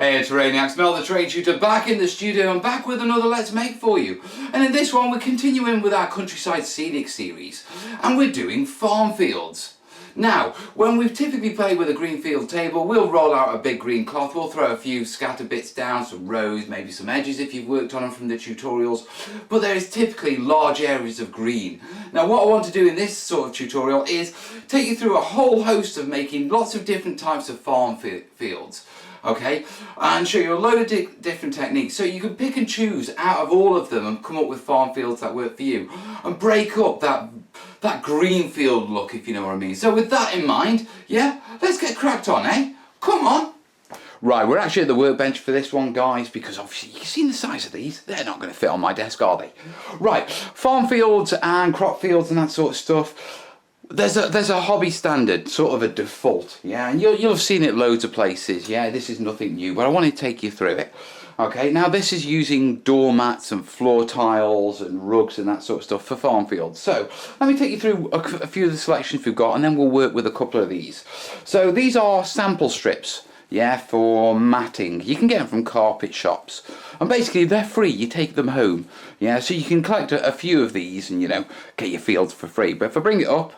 Hey, it's terrainiacs, Mel the Terrain Tutor, back in the studio and back with another Let's Make for you. And in this one we're continuing with our Countryside Scenic series and we're doing farm fields. Now, when we've typically played with a green field table, we'll roll out a big green cloth, we'll throw a few scatter bits down, some rows, maybe some edges if you've worked on them from the tutorials, but there is typically large areas of green. Now what I want to do in this sort of tutorial is take you through a whole host of making lots of different types of farm fields. Okay, and show you a load of different techniques so you can pick and choose out of all of them and come up with farm fields that work for you and break up that green field look, if you know what I mean. So with that in mind, yeah, let's get cracked on, eh? Come on. Right, we're actually at the workbench for this one, guys, because obviously you've seen the size of these. They're not going to fit on my desk, are they? Right, farm fields and crop fields and that sort of stuff. There's a hobby standard, sort of a default, yeah, and you'll have seen it loads of places, yeah, this is nothing new, but I want to take you through it. Okay, now this is using doormats and floor tiles and rugs and that sort of stuff for farm fields. So, let me take you through a few of the selections we've got and then we'll work with a couple of these. So, these are sample strips, yeah, for matting. You can get them from carpet shops. And basically they're free, you take them home, yeah, so you can collect a few of these and, you know, get your fields for free. But if I bring it up,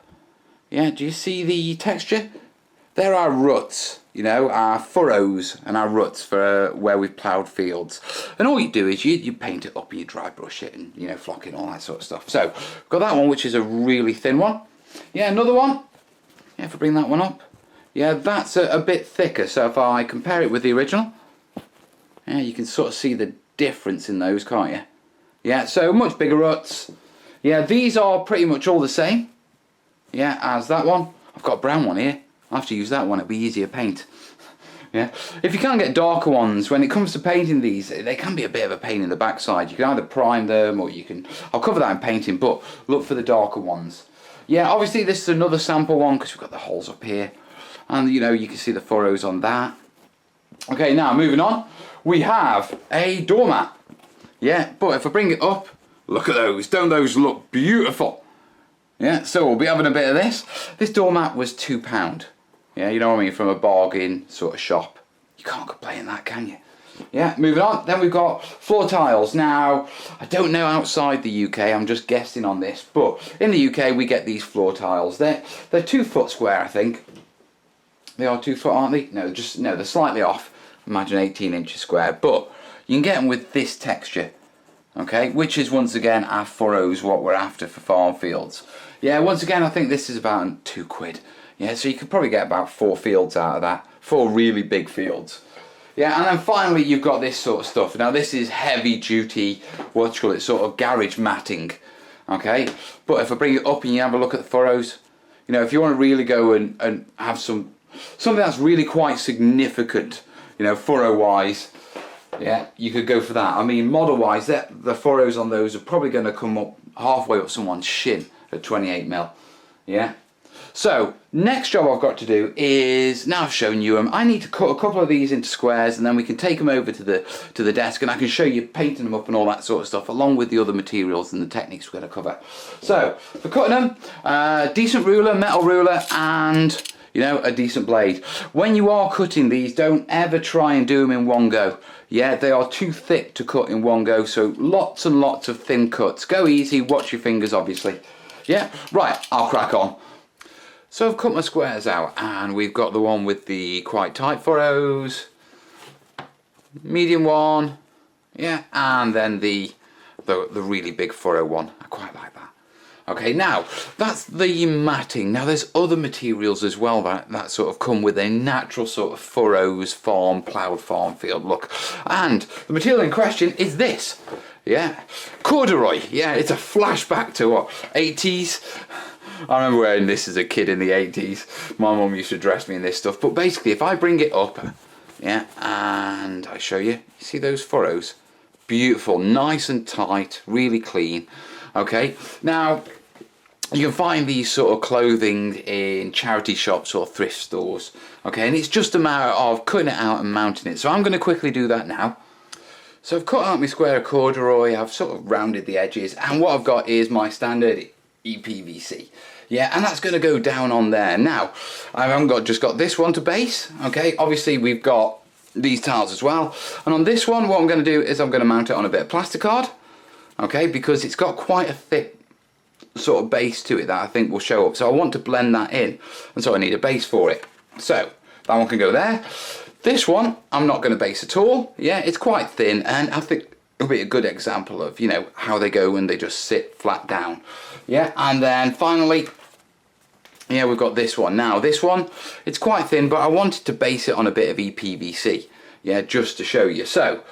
yeah, do you see the texture? There are ruts, you know, our furrows and our ruts for where we've ploughed fields. And all you do is you paint it up and you dry brush it and, you know, flock it, all that sort of stuff. So, we've got that one, which is a really thin one. Yeah, another one. Yeah, if I bring that one up. Yeah, that's a bit thicker. So if I compare it with the original, yeah, you can sort of see the difference in those, can't you? Yeah, so much bigger ruts. Yeah, these are pretty much all the same. Yeah, as that one. I've got a brown one here. I'll have to use that one, it'll be easier paint. Yeah. If you can't get darker ones, when it comes to painting these, they can be a bit of a pain in the backside. You can either prime them or you can... I'll cover that in painting, but look for the darker ones. Yeah, obviously this is another sample one because we've got the holes up here. And, you know, you can see the furrows on that. Okay, now moving on. We have a doormat. Yeah, but if I bring it up, look at those. Don't those look beautiful? Yeah, so we'll be having a bit of this. This doormat was £2. Yeah, you know what I mean, from a bargain sort of shop. You can't complain that, can you? Yeah, moving on. Then we've got floor tiles. Now, I don't know outside the UK, I'm just guessing on this, but in the UK we get these floor tiles. They're 2 foot square, I think. They are 2 foot, aren't they? No, they're slightly off. Imagine 18 inches square, but you can get them with this texture. Okay, which is once again our furrows, what we're after for farm fields. Yeah, once again I think this is about £2. Yeah, so you could probably get about 4 fields out of that, 4 really big fields. Yeah, and then finally you've got this sort of stuff. Now this is heavy duty, what you call it, sort of garage matting. Okay, but if I bring it up and you have a look at the furrows, you know, if you want to really go and have something that's really quite significant, you know, furrow wise, yeah, you could go for that. I mean, model wise, the furrows on those are probably going to come up halfway up someone's shin at 28mm. Yeah. So next job I've got to do is, now I've shown you them, I need to cut a couple of these into squares and then we can take them over to the desk and I can show you painting them up and all that sort of stuff along with the other materials and the techniques we're going to cover. So for cutting them, decent ruler, metal ruler, and you know, a decent blade. When you are cutting these, don't ever try and do them in one go. Yeah, they are too thick to cut in one go, so lots and lots of thin cuts. Go easy, watch your fingers obviously. Yeah, right, I'll crack on. So I've cut my squares out and we've got the one with the quite tight furrows, medium one, yeah, and then the really big furrow one. I quite like that. Okay, now that's the matting. Now there's other materials as well that sort of come with a natural sort of furrows, ploughed farm field look. And the material in question is this. Yeah, corduroy. Yeah, it's a flashback to what, 80s? I remember wearing this as a kid in the 80s. My mum used to dress me in this stuff. But basically, if I bring it up, yeah, and I show you, you see those furrows? Beautiful, nice and tight, really clean. Okay, now you can find these sort of clothing in charity shops or thrift stores. Okay, and it's just a matter of cutting it out and mounting it. So I'm going to quickly do that now. So I've cut out my square of corduroy, I've sort of rounded the edges, and what I've got is my standard EPVC. Yeah, and that's going to go down on there. Now, I haven't just got this one to base. Okay, obviously we've got these tiles as well. And on this one, what I'm going to do is I'm going to mount it on a bit of plasticard, okay, because it's got quite a thick sort of base to it that I think will show up. So I want to blend that in, and so I need a base for it. So that one can go there. This one I'm not going to base at all. Yeah, it's quite thin, and I think it'll be a good example of, you know, how they go when they just sit flat down. Yeah, and then finally, yeah, we've got this one. Now this one, it's quite thin, but I wanted to base it on a bit of EPVC, yeah, just to show you. So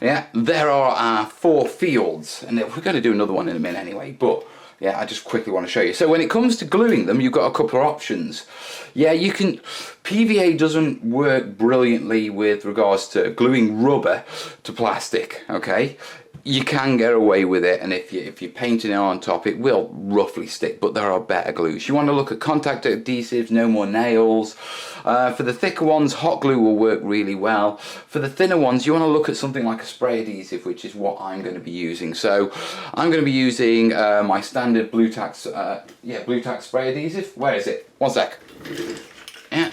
yeah, there are our 4 fields, and we're going to do another one in a minute anyway, but yeah, I just quickly want to show you. So when it comes to gluing them, you've got a couple of options. Yeah, you can, PVA doesn't work brilliantly with regards to gluing rubber to plastic, okay? You can get away with it, and if you're painting it on top, it will roughly stick, but there are better glues. You want to look at contact adhesives, no more nails. For the thicker ones, hot glue will work really well. For the thinner ones, you want to look at something like a spray adhesive, which is what I'm going to be using. So I'm going to be using my standard Blue Tack spray adhesive. Where is it? One sec. Yeah.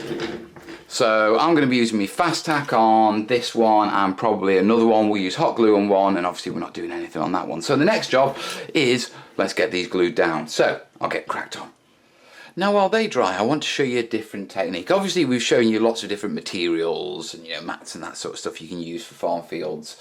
So I'm going to be using my fast tack on this one, and probably another one. We'll use hot glue on one, and obviously we're not doing anything on that one. So the next job is, let's get these glued down. So I'll get cracked on. Now while they dry, I want to show you a different technique. Obviously we've shown you lots of different materials and, you know, mats and that sort of stuff you can use for farm fields.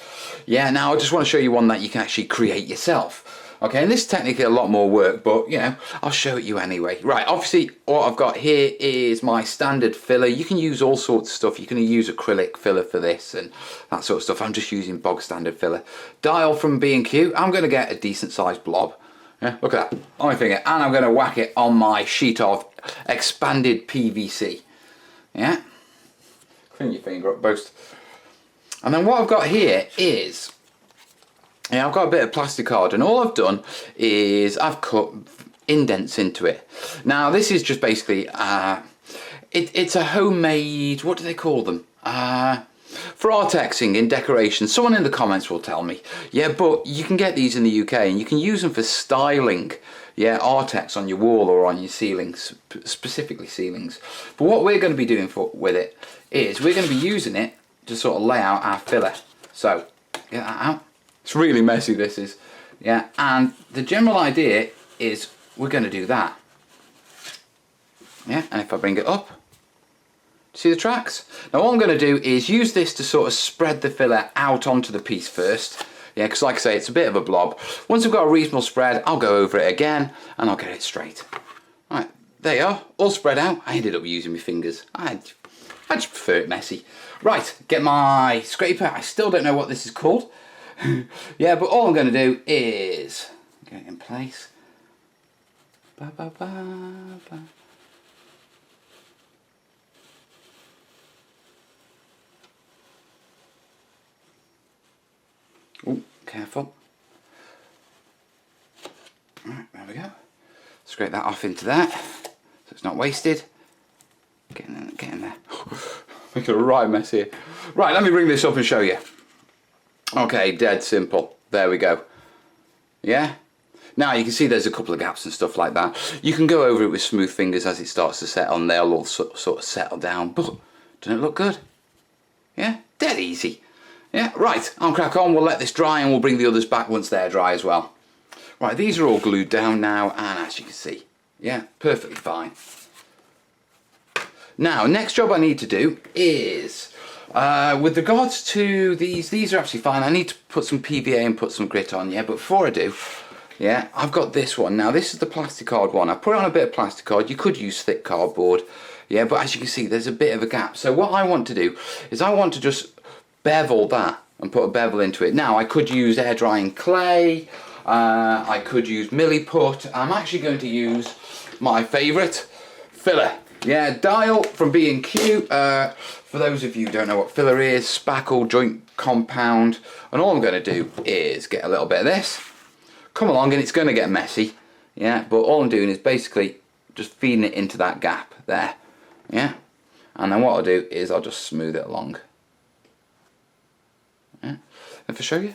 Yeah, now I just want to show you one that you can actually create yourself. Okay, and this technique is a lot more work, but, you know, I'll show it you anyway. Right, obviously what I've got here is my standard filler. You can use all sorts of stuff. You can use acrylic filler for this and that sort of stuff. I'm just using bog standard filler. Dial from B&Q. I'm going to get a decent sized blob. Yeah, look at that, on my finger, and I'm going to whack it on my sheet of expanded PVC. Yeah, clean your finger up, boast. And then what I've got here is, yeah, I've got a bit of plasticard, and all I've done is I've cut indents into it. Now this is just basically, it's a homemade, what do they call them? For artexing in decoration. Someone in the comments will tell me. Yeah, but you can get these in the UK, and you can use them for styling, yeah, artex on your wall or on your ceilings, specifically ceilings. But what we're going to be doing with it is we're going to be using it to sort of lay out our filler. So get that out. It's really messy, this is. Yeah, and the general idea is we're going to do that. Yeah, and if I bring it up, see the tracks? Now what I'm going to do is use this to sort of spread the filler out onto the piece first. Yeah, because like I say, it's a bit of a blob. Once I've got a reasonable spread, I'll go over it again and I'll get it straight. Right, there you are, all spread out. I ended up using my fingers. I just prefer it messy. Right, get my scraper. I still don't know what this is called. Yeah, but all I'm going to do is get it in place. Ba, ba, ba, ba. Oh, careful. Right, there we go. Scrape that off into that, so it's not wasted. Get in there. Make it a right mess here. Right, let me bring this up and show you. Okay, dead simple. There we go. Yeah? Now you can see there's a couple of gaps and stuff like that. You can go over it with smooth fingers as it starts to settle, and they'll all sort of settle down. But doesn't it look good? Yeah? Dead easy. Yeah, right, I'll crack on, we'll let this dry, and we'll bring the others back once they're dry as well. Right, these are all glued down now, and as you can see, yeah, perfectly fine. Now, next job I need to do is, with regards to these are actually fine. I need to put some PVA and put some grit on, yeah, but before I do, yeah, I've got this one. Now, this is the plasticard one. I put on a bit of plasticard. You could use thick cardboard, yeah, but as you can see, there's a bit of a gap. So what I want to do is I want to just bevel that and put a bevel into it. Now I could use air drying clay, I could use milliput. I'm actually going to use my favourite filler. Yeah, Dial from B&Q. For those of you who don't know what filler is, spackle joint compound. And all I'm going to do is get a little bit of this, come along, and it's going to get messy. Yeah, but all I'm doing is basically just feeding it into that gap there. Yeah, and then what I'll do is I'll just smooth it along. Yeah, if I show you,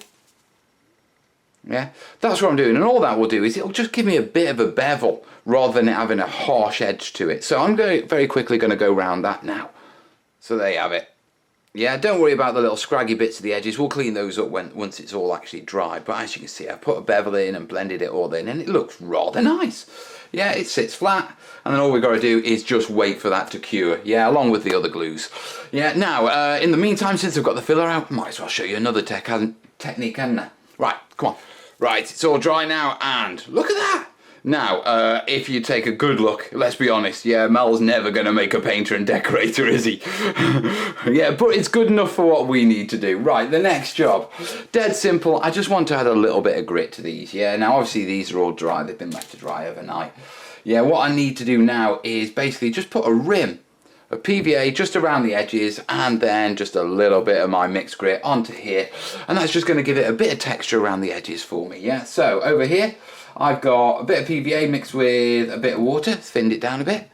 yeah, that's what I'm doing, and all that will do is it'll just give me a bit of a bevel rather than it having a harsh edge to it. So I'm very quickly going to go around that now. So there you have it. Yeah, don't worry about the little scraggy bits of the edges. We'll clean those up once it's all actually dry. But as you can see, I put a bevel in and blended it all in, and it looks rather nice. Yeah, it sits flat, and then all we've got to do is just wait for that to cure. Yeah, along with the other glues. Yeah, now, in the meantime, since I've got the filler out, I might as well show you another technique, hadn't I? Right, come on. Right, it's all dry now, and look at that. Now, if you take a good look, let's be honest, yeah, Mel's never going to make a painter and decorator, is he? Yeah, but it's good enough for what we need to do. Right, the next job. Dead simple. I just want to add a little bit of grit to these, yeah? Now, obviously, these are all dry. They've been left to dry overnight. Yeah, what I need to do now is basically just put a rim of PVA just around the edges, and then just a little bit of my mixed grit onto here. And that's just going to give it a bit of texture around the edges for me, yeah? So, over here, I've got a bit of PVA mixed with a bit of water, thinned it down a bit.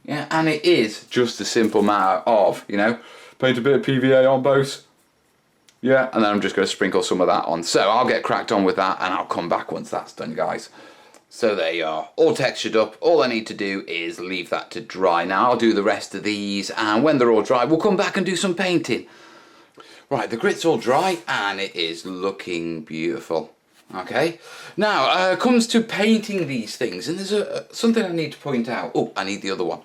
Yeah, and it is just a simple matter of, you know, paint a bit of PVA on both. Yeah, and then I'm just going to sprinkle some of that on. So I'll get cracked on with that, and I'll come back once that's done, guys. So there you are, all textured up. All I need to do is leave that to dry. Now I'll do the rest of these, and when they're all dry, we'll come back and do some painting. Right, the grit's all dry, and it is looking beautiful. Okay, now comes to painting these things, and there's something I need to point out. Oh, I need the other one.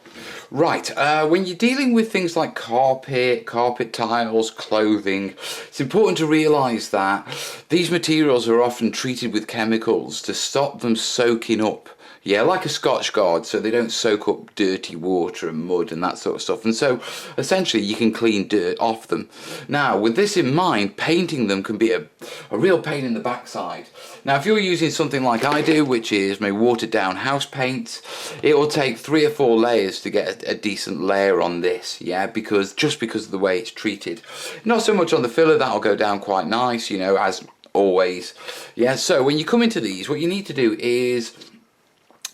Right, when you're dealing with things like carpet tiles, clothing, it's important to realise that these materials are often treated with chemicals to stop them soaking up. Yeah, like a Scotch guard, so they don't soak up dirty water and mud and that sort of stuff. And so, essentially, you can clean dirt off them. Now, with this in mind, painting them can be a real pain in the backside. Now, if you're using something like I do, which is my watered down house paint, it will take 3 or 4 layers to get a decent layer on this, yeah, because of the way it's treated. Not so much on the filler, that'll go down quite nice, you know, as always. Yeah, so when you come into these, what you need to do is,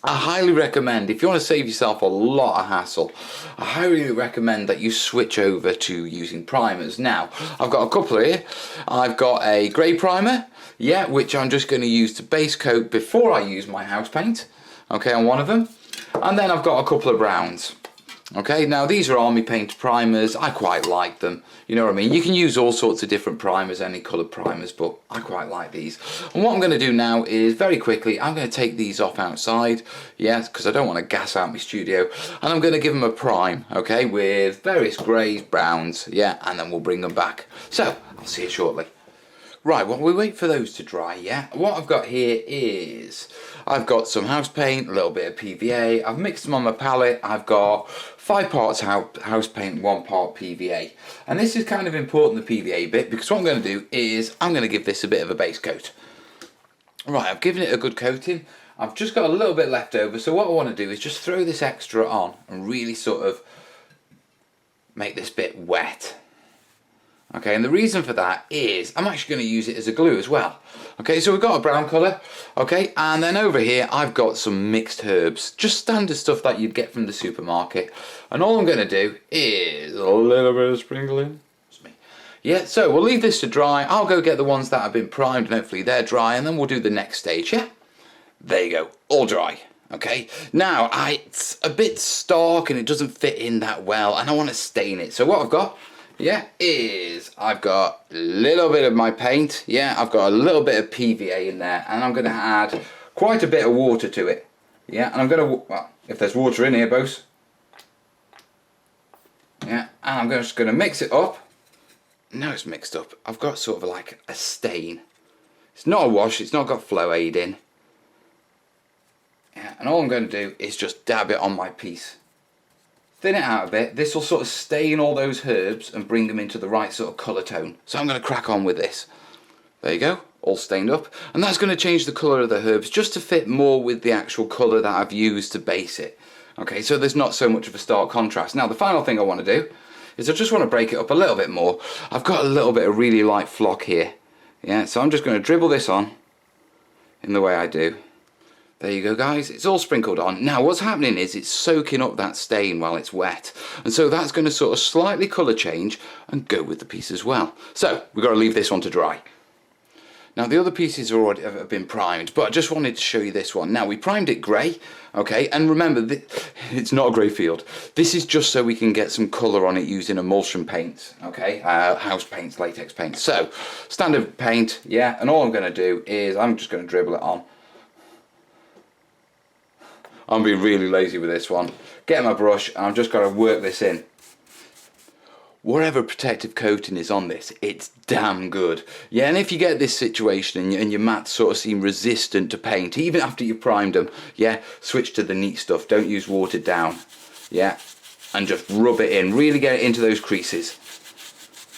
I highly recommend, if you want to save yourself a lot of hassle, I highly recommend that you switch over to using primers. Now, I've got a couple here. I've got a grey primer, yeah, which I'm just going to use to base coat before I use my house paint, okay, on one of them. And then I've got a couple of browns. Okay, now these are army paint primers. I quite like them. You know what I mean? You can use all sorts of different primers, any coloured primers, but I quite like these. And what I'm going to do now is, very quickly, I'm going to take these off outside, yes, because I don't want to gas out my studio, and I'm going to give them a prime, okay, with various greys, browns, yeah, and then we'll bring them back. So, I'll see you shortly. Right, while we wait for those to dry, yeah, what I've got here is, I've got some house paint, a little bit of PVA, I've mixed them on my palette, I've got 5 parts house paint, 1 part PVA. And this is kind of important, the PVA bit, because what I'm going to do is, I'm going to give this a bit of a base coat. Right, I've given it a good coating, I've just got a little bit left over, so what I want to do is just throw this extra on, and really sort of make this bit wet. Okay, and the reason for that is I'm actually going to use it as a glue as well. Okay, so we've got a brown colour, okay, and then over here I've got some mixed herbs, just standard stuff that you'd get from the supermarket. And all I'm going to do is a little bit of sprinkling. That's me. Yeah, so we'll leave this to dry. I'll go get the ones that have been primed and hopefully they're dry, and then we'll do the next stage, yeah? There you go, all dry. Okay, now it's a bit stark and it doesn't fit in that well, and I want to stain it. So what I've got, yeah, is I've got a little bit of my paint, yeah, I've got a little bit of PVA in there, and I'm going to add quite a bit of water to it, yeah, and I'm going to, well, if there's water in here, boss, yeah, and I'm just going to mix it up. Now it's mixed up, I've got sort of like a stain. It's not a wash, it's not got flow aid in, yeah, and all I'm going to do is just dab it on my piece. Thin it out a bit. This will sort of stain all those herbs and bring them into the right sort of colour tone. So I'm going to crack on with this. There you go, all stained up. And that's going to change the colour of the herbs just to fit more with the actual colour that I've used to base it. Okay, so there's not so much of a stark contrast. Now the final thing I want to do is I just want to break it up a little bit more. I've got a little bit of really light flock here. Yeah, so I'm just going to dribble this on in the way I do. There you go, guys, it's all sprinkled on. Now what's happening is it's soaking up that stain while it's wet, and so that's going to sort of slightly colour change and go with the piece as well. So we've got to leave this one to dry. Now the other pieces are already have been primed, but I just wanted to show you this one. Now we primed it grey, okay, and remember it's not a grey field. This is just so we can get some colour on it using emulsion paints, okay, house paints, latex paints. So standard paint, yeah, and all I'm going to do is I'm just going to dribble it on. I'm being really lazy with this one. Get my brush and I'm just going to work this in. Whatever protective coating is on this, it's damn good. Yeah, and if you get this situation and your mats sort of seem resistant to paint, even after you've primed them, yeah, switch to the neat stuff. Don't use watered down. Yeah, and just rub it in. Really get it into those creases.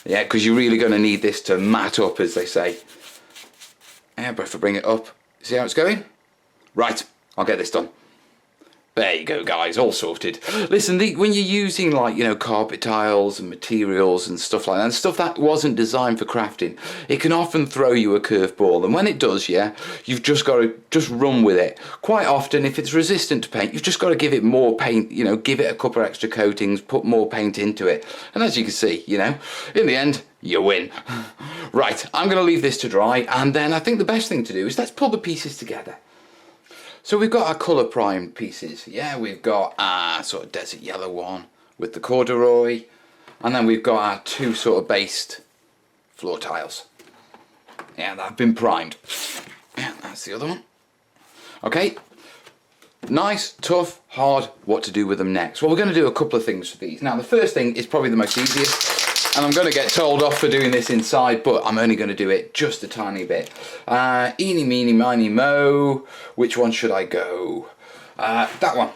Yeah, because you're really going to need this to mat up, as they say. Yeah, but if I bring it up, see how it's going? Right, I'll get this done. There you go, guys, all sorted. Listen, when you're using, like, you know, carpet tiles and materials and stuff like that, and stuff that wasn't designed for crafting, it can often throw you a curveball. And when it does, yeah, you've just got to just run with it. Quite often, if it's resistant to paint, you've just got to give it more paint, you know, give it a couple of extra coatings, put more paint into it. And as you can see, you know, in the end, you win. Right, I'm going to leave this to dry, and then I think the best thing to do is let's pull the pieces together. So we've got our colour primed pieces. Yeah, we've got our sort of desert yellow one with the corduroy, and then we've got our two sort of based floor tiles. Yeah, that have been primed. Yeah, that's the other one. Okay, nice, tough, hard. What to do with them next? Well, we're going to do a couple of things for these. Now, the first thing is probably the most easiest. And I'm going to get told off for doing this inside, but I'm only going to do it just a tiny bit. Eeny, meeny, miny, mo. Which one should I go? That one.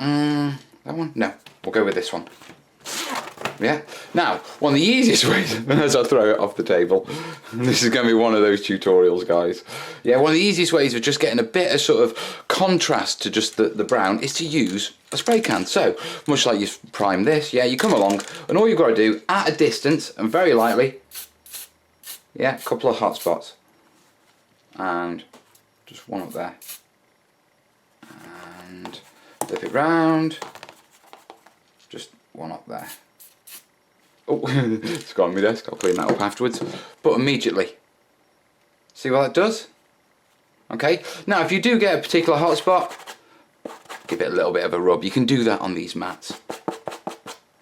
That one? No, we'll go with this one. Yeah. Now, one of the easiest ways, as I throw it off the table, this is going to be one of those tutorials, guys. Yeah, one of the easiest ways of just getting a bit of sort of contrast to just the brown is to use a spray can. So, much like you prime this, yeah, you come along, and all you've got to do, at a distance, and very lightly, yeah, a couple of hot spots. And just one up there. And flip it round. Just one up there. Oh, it's gone on my desk, I'll clean that up afterwards. But immediately, see what that does? Okay, now if you do get a particular hot spot, give it a little bit of a rub. You can do that on these mats.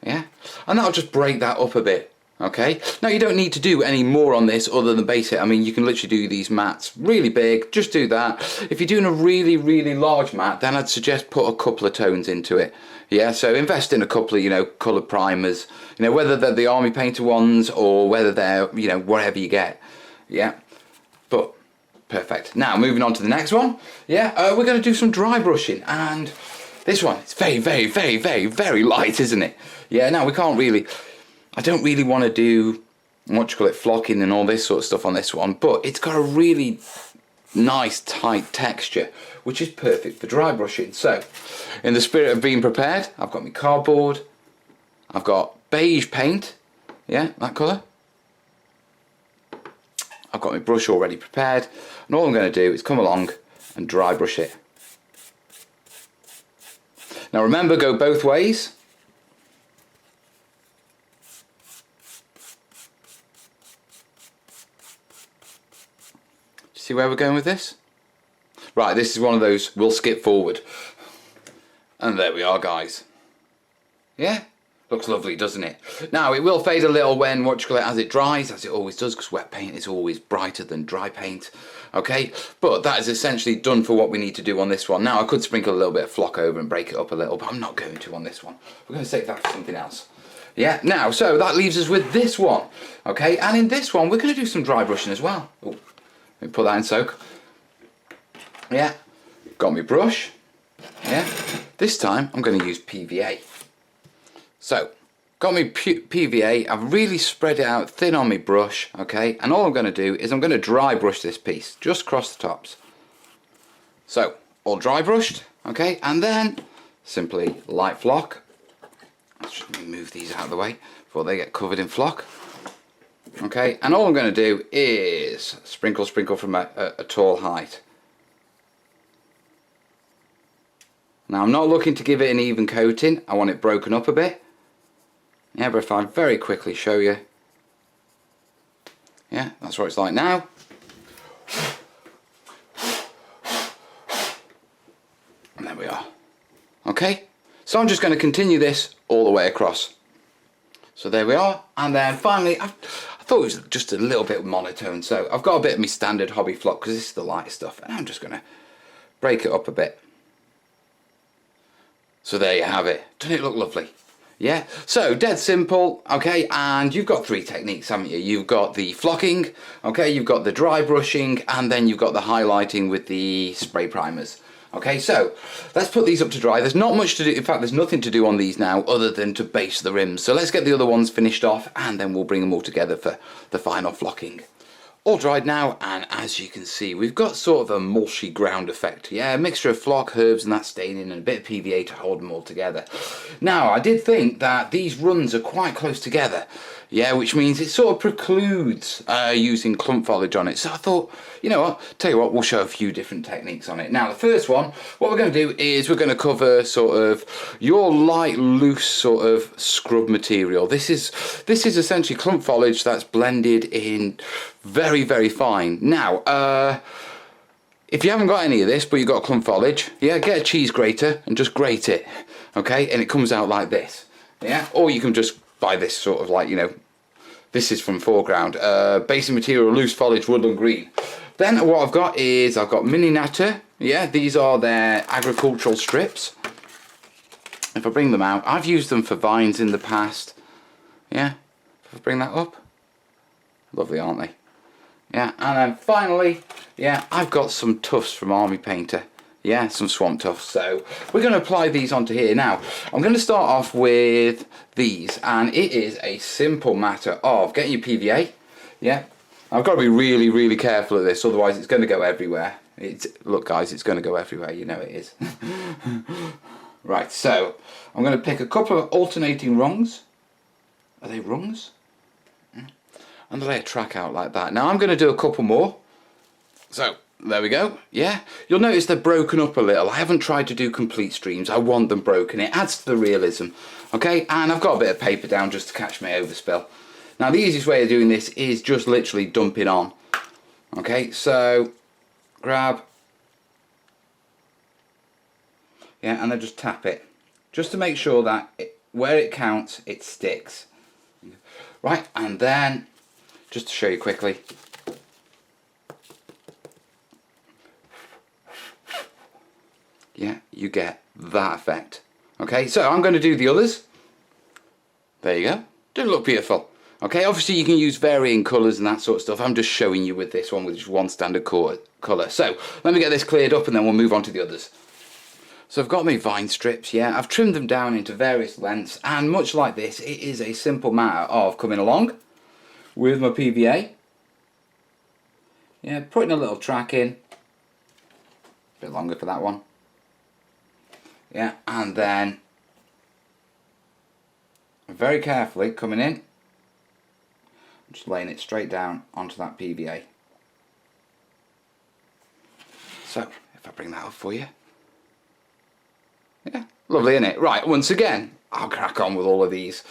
Yeah, and that'll just break that up a bit. Okay, now you don't need to do any more on this other than base it. I mean, you can literally do these mats really big, just do that. If you're doing a really, really large mat, then I'd suggest put a couple of tones into it. Yeah, so invest in a couple of, you know, colour primers, you know, whether they're the army painter ones or whether they're, you know, whatever you get. Yeah, but perfect. Now, moving on to the next one. Yeah, we're going to do some dry brushing, and this one, it's very, very, very, very, very light, isn't it? Yeah, now we can't really, I don't really want to do, what you call it, flocking and all this sort of stuff on this one, but it's got a really nice tight texture, which is perfect for dry brushing. So, in the spirit of being prepared, I've got my cardboard, I've got beige paint, yeah, that colour. I've got my brush already prepared, and all I'm going to do is come along and dry brush it. Now remember, go both ways. See where we're going with this? Right, this is one of those, we'll skip forward. And there we are, guys. Yeah? Looks lovely, doesn't it? Now, it will fade a little when, as it dries, as it always does, because wet paint is always brighter than dry paint. Okay? But that is essentially done for what we need to do on this one. Now, I could sprinkle a little bit of flock over and break it up a little, but I'm not going to on this one. We're going to save that for something else. Yeah, now, so that leaves us with this one. Okay? And in this one, we're going to do some dry brushing as well. Oh, let me put that in soak. Yeah. Got my brush. Yeah. This time, I'm going to use PVA. So, got my PVA, I've really spread it out thin on my brush, okay, and all I'm going to do is I'm going to dry brush this piece, just across the tops. So, all dry brushed, okay, and then simply light flock. Let's just move these out of the way before they get covered in flock. Okay, and all I'm going to do is sprinkle from a tall height. Now, I'm not looking to give it an even coating, I want it broken up a bit. Yeah, but if I very quickly show you, Yeah, that's what it's like now. And there we are. Okay, so I'm just going to continue this all the way across. So there we are, and then finally, I thought it was just a little bit monotone, so I've got a bit of my standard hobby flock because this is the light stuff, and I'm just going to break it up a bit. So there you have it. Doesn't it look lovely? Yeah, so dead simple, okay, and you've got 3 techniques, haven't you? You've got the flocking, okay, you've got the dry brushing, and then you've got the highlighting with the spray primers. Okay, so let's put these up to dry. There's not much to do, in fact there's nothing to do on these now other than to base the rims. So let's get the other ones finished off and then we'll bring them all together for the final flocking. All dried now, and as you can see we've got sort of a mushy ground effect. Yeah, a mixture of flock, herbs and that staining and a bit of PVA to hold them all together. Now I did think that these runs are quite close together. Yeah, which means it sort of precludes using clump foliage on it. So I thought, you know what, tell you what, we'll show a few different techniques on it. Now the first one, what we're going to do is we're going to cover sort of your light loose sort of scrub material. This is essentially clump foliage that's blended in very, very fine. Now, if you haven't got any of this but you've got clump foliage, yeah, get a cheese grater and just grate it, okay, and it comes out like this. Yeah, or you can just buy this sort of like, you know, this is from Foreground, basic material, loose foliage, woodland green. Then what I've got is I've got mini natter. Yeah, these are their agricultural strips. If I bring them out, I've used them for vines in the past. Yeah, if I bring that up, lovely, aren't they? Yeah, and then finally, yeah, I've got some tufts from Army Painter. Yeah, some swamp tufts. So we're going to apply these onto here. Now, I'm going to start off with these, and it is a simple matter of getting your PVA. Yeah, I've got to be really, really careful of this, otherwise it's going to go everywhere. Look guys, it's going to go everywhere, you know it is. Right, so I'm going to pick a couple of alternating rungs. Are they rungs? And lay a track out like that. Now I'm going to do a couple more. So there we go. Yeah, you'll notice they're broken up a little. I haven't tried to do complete streams. I want them broken. It adds to the realism. Okay, and I've got a bit of paper down just to catch my overspill. Now the easiest way of doing this is just literally dump it on. Okay, so grab, yeah, and then just tap it, just to make sure that where it counts, it sticks. Right, and then just to show you quickly, yeah, you get that effect. Okay, so I'm going to do the others. There you go. Don't look beautiful. Okay, obviously you can use varying colours and that sort of stuff. I'm just showing you with this one with just one standard colour. So let me get this cleared up and then we'll move on to the others. So I've got my vine strips, yeah, I've trimmed them down into various lengths, and much like this, it is a simple matter of coming along with my PVA. Yeah, putting a little track in. A bit longer for that one. Yeah, and then very carefully coming in, just laying it straight down onto that PVA. So if I bring that up for you, yeah, lovely, isn't it? Right, once again, I'll crack on with all of these.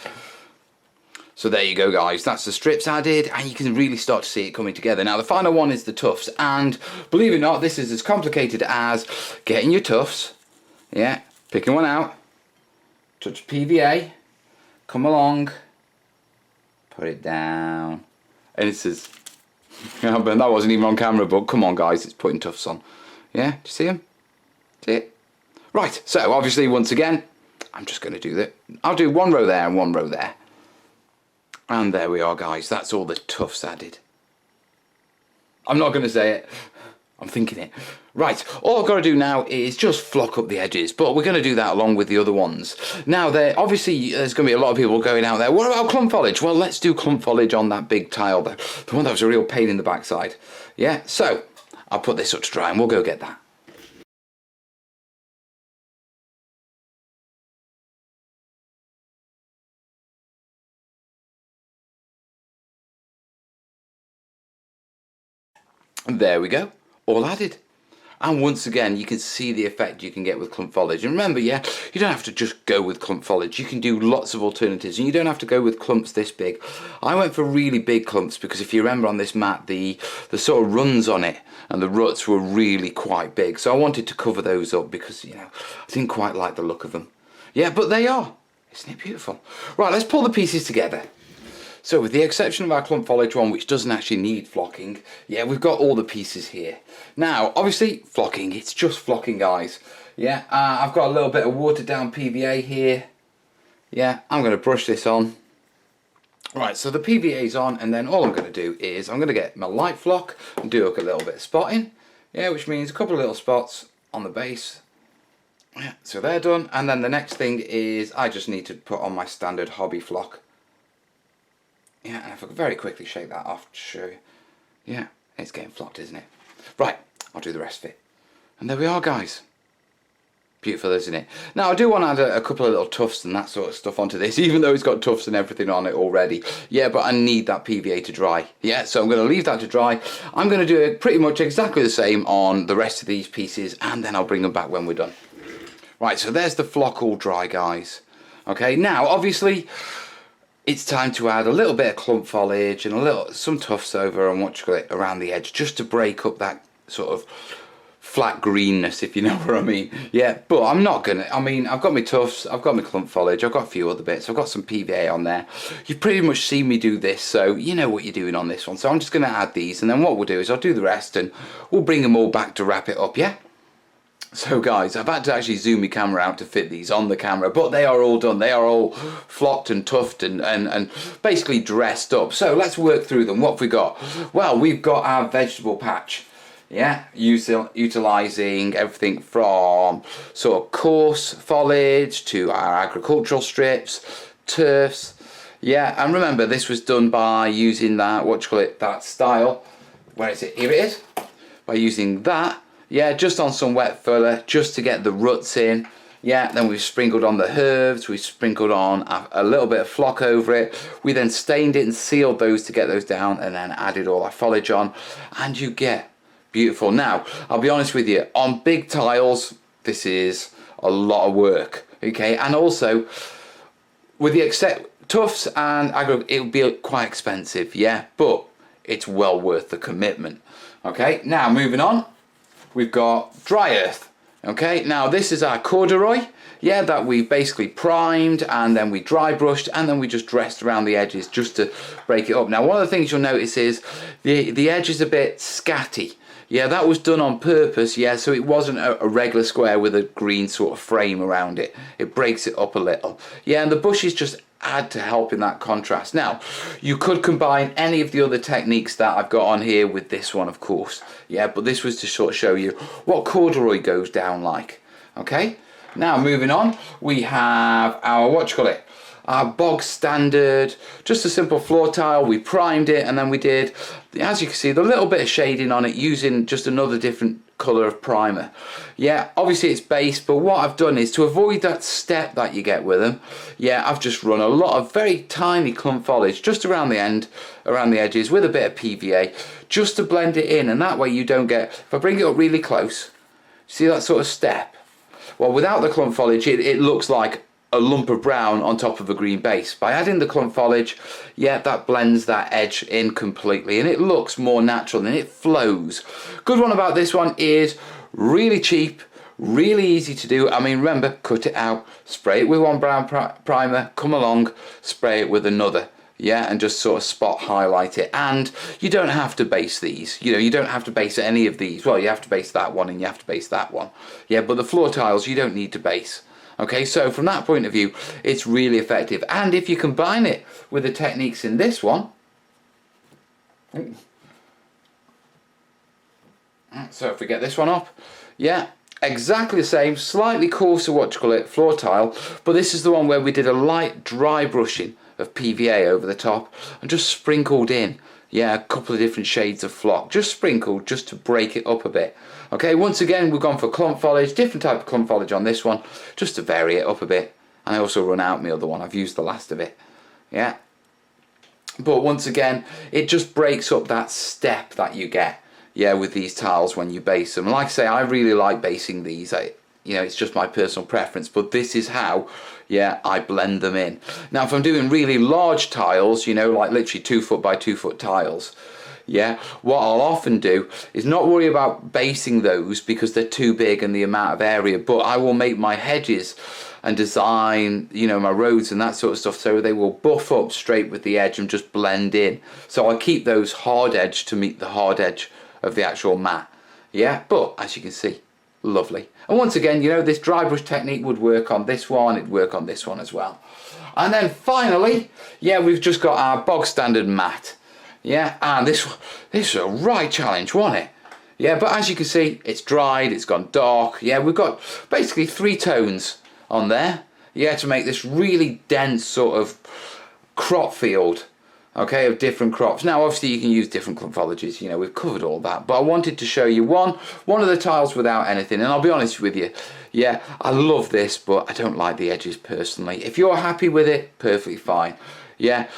So there you go guys, that's the strips added, and you can really start to see it coming together. Now the final one is the tufts, and believe it or not, this is as complicated as getting your tufts, yeah, picking one out, touch PVA, come along, put it down, and it says, that wasn't even on camera, but come on guys, it's putting tufts on. Yeah, do you see them? See it? Right, so obviously once again, I'm just going to do that. I'll do one row there and one row there. And there we are guys, that's all the tufts added. I'm not going to say it, I'm thinking it. Right, all I've got to do now is just flock up the edges, but we're going to do that along with the other ones. Now, obviously, there's going to be a lot of people going out there, what about clump foliage? Well, let's do clump foliage on that big tile there. The one that was a real pain in the backside. Yeah, so I'll put this up to dry and we'll go get that. There we go, all added. And once again, you can see the effect you can get with clump foliage. And remember, yeah, you don't have to just go with clump foliage. You can do lots of alternatives, and you don't have to go with clumps this big. I went for really big clumps because if you remember on this mat, the sort of runs on it and the ruts were really quite big. So I wanted to cover those up because, you know, I didn't quite like the look of them. Yeah, but they are. Isn't it beautiful? Right, let's pull the pieces together. So with the exception of our clump foliage one, which doesn't actually need flocking, yeah, we've got all the pieces here. Now, obviously, flocking, it's just flocking, guys. Yeah, I've got a little bit of watered down PVA here. Yeah, I'm going to brush this on. Right, so the PVA's on, and then all I'm going to do is I'm going to get my light flock and do like a little bit of spotting. Yeah, which means a couple of little spots on the base. Yeah, so they're done. And then the next thing is I just need to put on my standard hobby flock. Yeah, and if I could very quickly shake that off to show you. Yeah, it's getting flocked, isn't it? Right, I'll do the rest of it. And there we are, guys. Beautiful, isn't it? Now, I do want to add a couple of little tufts and that sort of stuff onto this, even though it's got tufts and everything on it already. Yeah, but I need that PVA to dry. Yeah, so I'm going to leave that to dry. I'm going to do it pretty much exactly the same on the rest of these pieces, and then I'll bring them back when we're done. Right, so there's the flock all dry, guys. Okay, now, obviously, it's time to add a little bit of clump foliage and some tufts over and what you call it around the edge, just to break up that sort of flat greenness, if you know what I mean. Yeah, but I'm not gonna, I mean, I've got my tufts, I've got my clump foliage, I've got a few other bits, I've got some PVA on there. You've pretty much seen me do this, so you know what you're doing on this one. So I'm just gonna add these, and then what we'll do is I'll do the rest and we'll bring them all back to wrap it up, yeah? So guys, I've had to actually zoom my camera out to fit these on the camera, but they are all done. They are all flocked and tuffed and basically dressed up. So let's work through them. What have we got? Well, we've got our vegetable patch. Yeah, utilising everything from sort of coarse foliage to our agricultural strips, turfs. Yeah, and remember this was done by using that, what do you call it, that style. Where is it? Here it is. By using that. Yeah, just on some wet filler, just to get the ruts in. Yeah, then we've sprinkled on the herbs, we've sprinkled on a little bit of flock over it. We then stained it and sealed those to get those down, and then added all our foliage on, and you get beautiful. Now, I'll be honest with you, on big tiles, this is a lot of work, okay? And also, with the tufts and agro, it would be quite expensive, yeah, but it's well worth the commitment. Okay, now moving on. We've got dry earth. Okay, now this is our corduroy, yeah, that we basically primed and then we dry brushed and then we just dressed around the edges just to break it up. Now one of the things you'll notice is the edge is a bit scatty. Yeah, that was done on purpose, yeah, so it wasn't a regular square with a green sort of frame around it. It breaks it up a little. Yeah, and the bushes just add to help in that contrast. Now, you could combine any of the other techniques that I've got on here with this one, of course. Yeah, but this was to sort of show you what corduroy goes down like. Okay, now moving on, we have our, what you call it, our bog standard, just a simple floor tile. We primed it and then we did, as you can see, the little bit of shading on it using just another different colour of primer. Yeah, obviously it's base, but what I've done is to avoid that step that you get with them, yeah, I've just run a lot of very tiny clump foliage just around the end, around the edges with a bit of PVA, just to blend it in, and that way you don't get, if I bring it up really close, see that sort of step? Well, without the clump foliage, it looks like a lump of brown on top of a green base. By adding the clump foliage, yeah, that blends that edge in completely and it looks more natural and it flows. Good one about this one is really cheap, really easy to do. I mean, remember, cut it out, spray it with one brown primer, come along, spray it with another. Yeah, and just sort of spot highlight it. And you don't have to base these, you know, you don't have to base any of these. Well, you have to base that one and you have to base that one. Yeah, but the floor tiles you don't need to base. Okay, so from that point of view, it's really effective. And if you combine it with the techniques in this one, so if we get this one up, yeah, exactly the same, slightly coarser, what you call it, floor tile, but this is the one where we did a light dry brushing of PVA over the top and just sprinkled in, yeah, a couple of different shades of flock, just sprinkled just to break it up a bit. Okay, once again we've gone for clump foliage, different type of clump foliage on this one, just to vary it up a bit. And I also run out my other one, I've used the last of it. Yeah, but once again it just breaks up that step that you get. yeah, with these tiles when you base them. And like I say, I really like basing these. You know, it's just my personal preference, but this is how, yeah, I blend them in. Now, if I'm doing really large tiles, you know, like literally 2 foot by 2 foot tiles, yeah, what I'll often do is not worry about basing those because they're too big and the amount of area, but I will make my hedges and design, you know, my roads and that sort of stuff so they will buff up straight with the edge and just blend in. So I keep those hard edge to meet the hard edge of the actual mat. Yeah, but as you can see, lovely. And once again, you know, this dry brush technique would work on this one, it'd work on this one as well. And then finally, yeah, we've just got our bog standard mat. Yeah, and this is a right challenge, wasn't it? Yeah, but as you can see, it's dried, it's gone dark. Yeah, we've got basically 3 tones on there. Yeah, to make this really dense sort of crop field. Okay, of different crops. Now, obviously, you can use different morphologies. You know, we've covered all that. But I wanted to show you one of the tiles without anything. And I'll be honest with you, yeah, I love this, but I don't like the edges personally. If you're happy with it, perfectly fine. Yeah,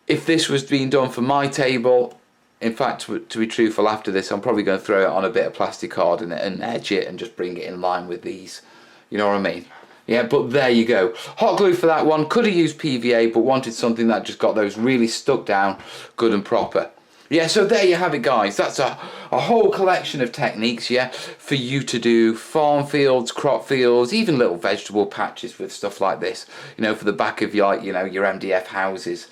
if this was being done for my table, in fact, to be truthful, after this, I'm probably going to throw it on a bit of plastic card and edge it and just bring it in line with these. You know what I mean? Yeah, but there you go. Hot glue for that one. Could have used PVA, but wanted something that just got those really stuck down good and proper. Yeah, so there you have it, guys. That's a whole collection of techniques, yeah, for you to do farm fields, crop fields, even little vegetable patches with stuff like this, you know, for the back of your, you know, your MDF houses.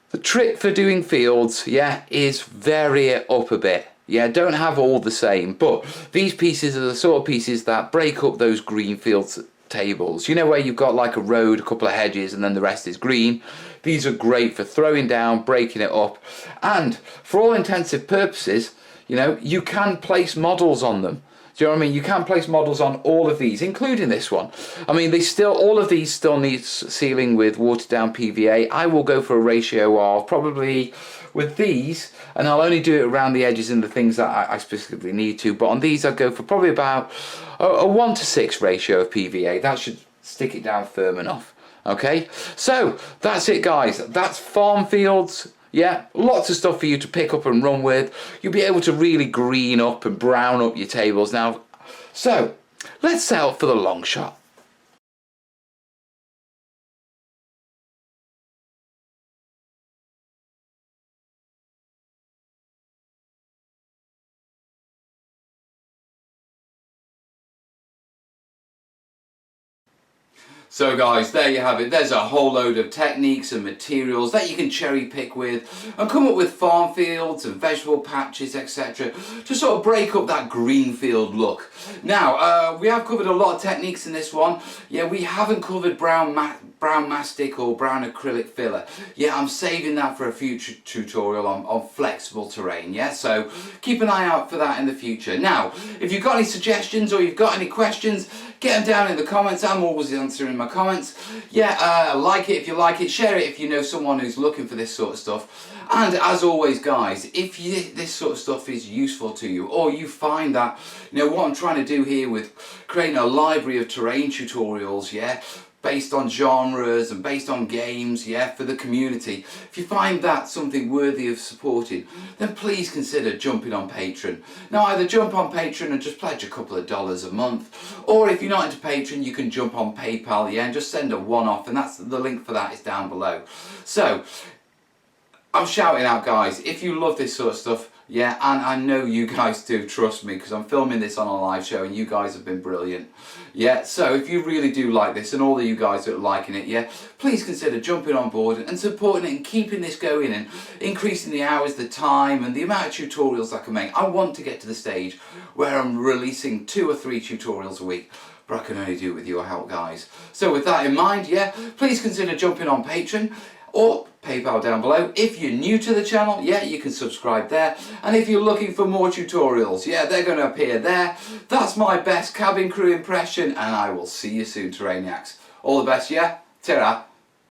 The trick for doing fields, yeah, is vary it up a bit. Yeah, don't have all the same, but these pieces are the sort of pieces that break up those green fields tables. You know, where you've got like a road, a couple of hedges, and then the rest is green. These are great for throwing down, breaking it up, and for all intensive purposes, you know, you can place models on them. Do you know what I mean? You can place models on all of these, including this one. I mean, all of these still need sealing with watered down PVA. I will go for a ratio of probably with these, and I'll only do it around the edges and the things that I specifically need to, but on these I'd go for probably about a 1:6 ratio of PVA. That should stick it down firm enough. Okay, so that's it, guys. That's farm fields. Yeah, lots of stuff for you to pick up and run with. You'll be able to really green up and brown up your tables now. So let's set out for the long shot. So guys, there you have it. There's a whole load of techniques and materials that you can cherry pick with and come up with farm fields and vegetable patches, etc. to sort of break up that green field look. Now, we have covered a lot of techniques in this one. Yeah, we haven't covered brown mastic or brown acrylic filler. Yeah, I'm saving that for a future tutorial on flexible terrain. Yeah, so keep an eye out for that in the future. Now, if you've got any suggestions or you've got any questions, get them down in the comments. I'm always answering my comments. Yeah, like it if you like it, share it if you know someone who's looking for this sort of stuff. And as always, guys, if this sort of stuff is useful to you, or you find that, you know, what I'm trying to do here with creating a library of terrain tutorials, yeah, based on genres and based on games, yeah, for the community. If you find that something worthy of supporting, then please consider jumping on Patreon. Now, either jump on Patreon and just pledge a couple of dollars a month, or if you're not into Patreon, you can jump on PayPal, yeah, and just send a one-off, and that's the link for that is down below. So, I'm shouting out, guys, if you love this sort of stuff, yeah, and I know you guys do, trust me, because I'm filming this on a live show and you guys have been brilliant. Yeah, so if you really do like this and all of you guys that are liking it, yeah, please consider jumping on board and supporting it and keeping this going and increasing the hours, the time and the amount of tutorials I can make. I want to get to the stage where I'm releasing 2 or 3 tutorials a week, but I can only do it with your help, guys. So with that in mind, yeah, please consider jumping on Patreon or PayPal down below. If you're new to the channel, yeah, you can subscribe there. And if you're looking for more tutorials, yeah, they're going to appear there. That's my best cabin crew impression, and I will see you soon, terrainiacs. All the best, yeah? Ta-ra.